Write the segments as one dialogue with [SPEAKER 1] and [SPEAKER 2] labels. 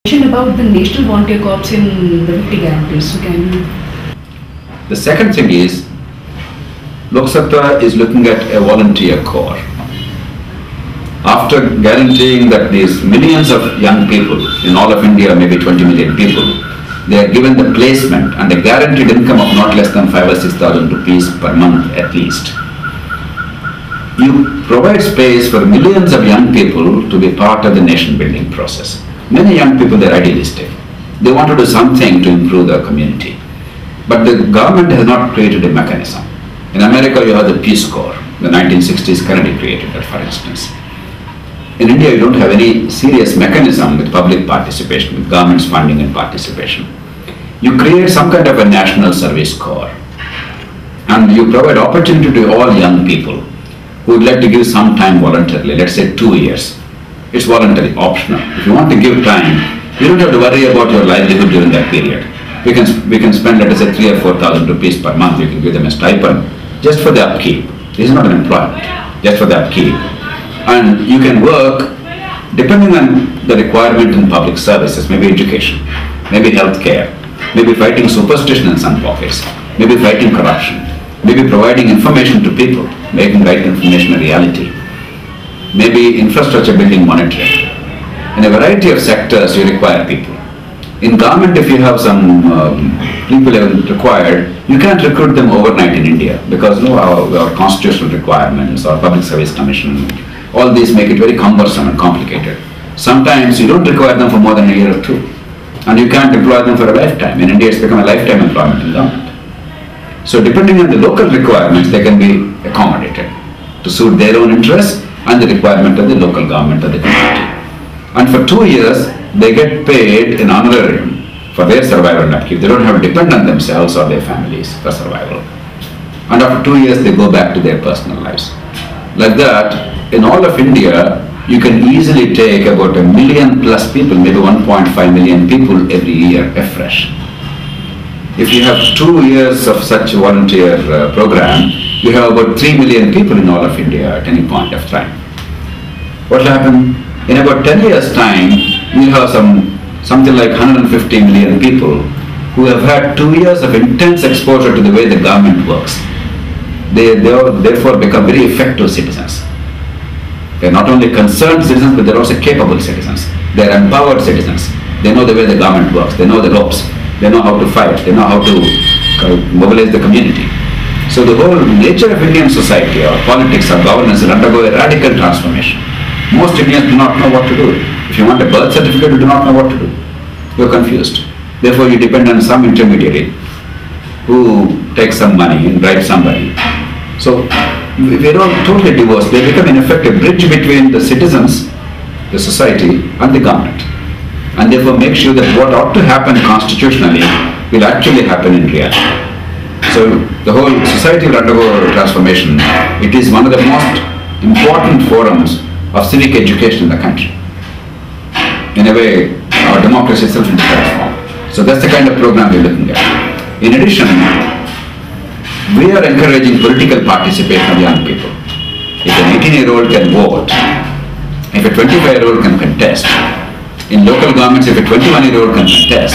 [SPEAKER 1] About the National Volunteer Corps in the 50 guarantees. So can you...
[SPEAKER 2] The second thing is, Lok Satta is looking at a volunteer corps. After guaranteeing that these millions of young people in all of India, maybe 20 million people, they are given the placement and a guaranteed income of not less than 5,000 or 6,000 rupees per month at least. You provide space for millions of young people to be part of the nation building process. Many young people, they are idealistic. They want to do something to improve their community. But the government has not created a mechanism. In America, you have the Peace Corps. The 1960s, Kennedy created that, for instance. In India, you don't have any serious mechanism with public participation, with government's funding and participation. You create some kind of a national service corps. And you provide opportunity to all young people who would like to give some time voluntarily, let's say 2 years. It's voluntary, optional. If you want to give time, you don't have to worry about your livelihood during that period. We can spend, let us say, 3,000 or 4,000 rupees per month. You can give them a stipend just for the upkeep. This is not an employment, just for the upkeep. And you can work depending on the requirement in public services, maybe education, maybe healthcare, maybe fighting superstition in some pockets, maybe fighting corruption, maybe providing information to people, making right information a reality. Maybe infrastructure building, monitoring. In a variety of sectors, you require people. In government, if you have some people required, you can't recruit them overnight in India because our constitutional requirements, our public service commission, all these make it very cumbersome and complicated. Sometimes you don't require them for more than a year or two, and you can't employ them for a lifetime. In India, it's become a lifetime employment in government. So depending on the local requirements, they can be accommodated to suit their own interests and the requirement of the local government of the community. And for 2 years, they get paid in honorarium for their survival and upkeep. They don't have to depend on themselves or their families for survival. And after 2 years, they go back to their personal lives. Like that, in all of India, you can easily take about 1 million plus people, maybe 1.5 million people every year afresh. If you have 2 years of such a volunteer program, you have about 3 million people in all of India at any point of time. What will happen? In about 10 years' time, you have something like 150 million people who have had 2 years of intense exposure to the way the government works. They therefore become very effective citizens. They're not only concerned citizens, but they're also capable citizens. They're empowered citizens. They know the way the government works. They know the ropes. They know how to fight. They know how to mobilize the community. So the whole nature of Indian society, our politics, our governance will undergo a radical transformation. Most Indians do not know what to do. If you want a birth certificate, you do not know what to do. You're confused. Therefore, you depend on some intermediary who takes some money and bribes somebody. So we're all totally divorced. They become in effect a bridge between the citizens, the society, and the government. And therefore make sure that what ought to happen constitutionally will actually happen in reality. So the whole society will undergo transformation. It is one of the most important forums of civic education in the country. In a way, our democracy itself is transformed. So that's the kind of program we're looking at. In addition, we are encouraging political participation of young people. If an 18-year-old can vote, if a 25-year-old can contest, in local governments, if a 21-year-old can contest,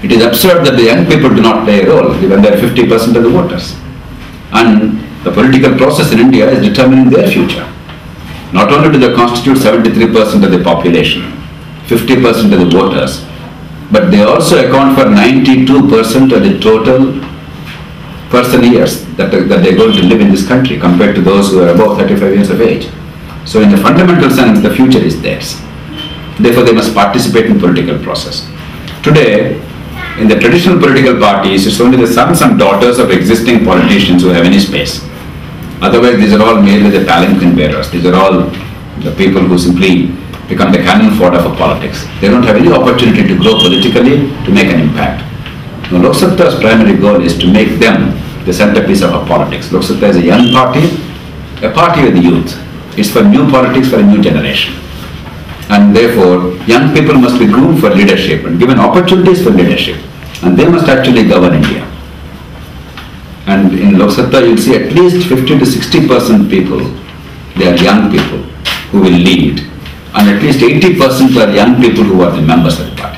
[SPEAKER 2] it is absurd that the young people do not play a role, given they are 50% of the voters. And the political process in India is determining their future. Not only do they constitute 73% of the population, 50% of the voters, but they also account for 92% of the total person years that they're going to live in this country compared to those who are above 35 years of age. So in a fundamental sense, the future is theirs. Therefore, they must participate in political process. Today, in the traditional political parties, it's only the sons and daughters of existing politicians who have any space. Otherwise, these are all merely the palanquin bearers. These are all the people who simply become the cannon fodder for politics. They don't have any opportunity to grow politically, to make an impact. Now, Lok Satta's primary goal is to make them the centerpiece of our politics. Lok Satta is a young party, a party with the youth. It's for new politics, for a new generation. And therefore, young people must be groomed for leadership and given opportunities for leadership. And they must actually govern India. And in Lok Satta, you'll see at least 50 to 60% people, they are young people who will lead. and at least 80% are young people who are the members of the party.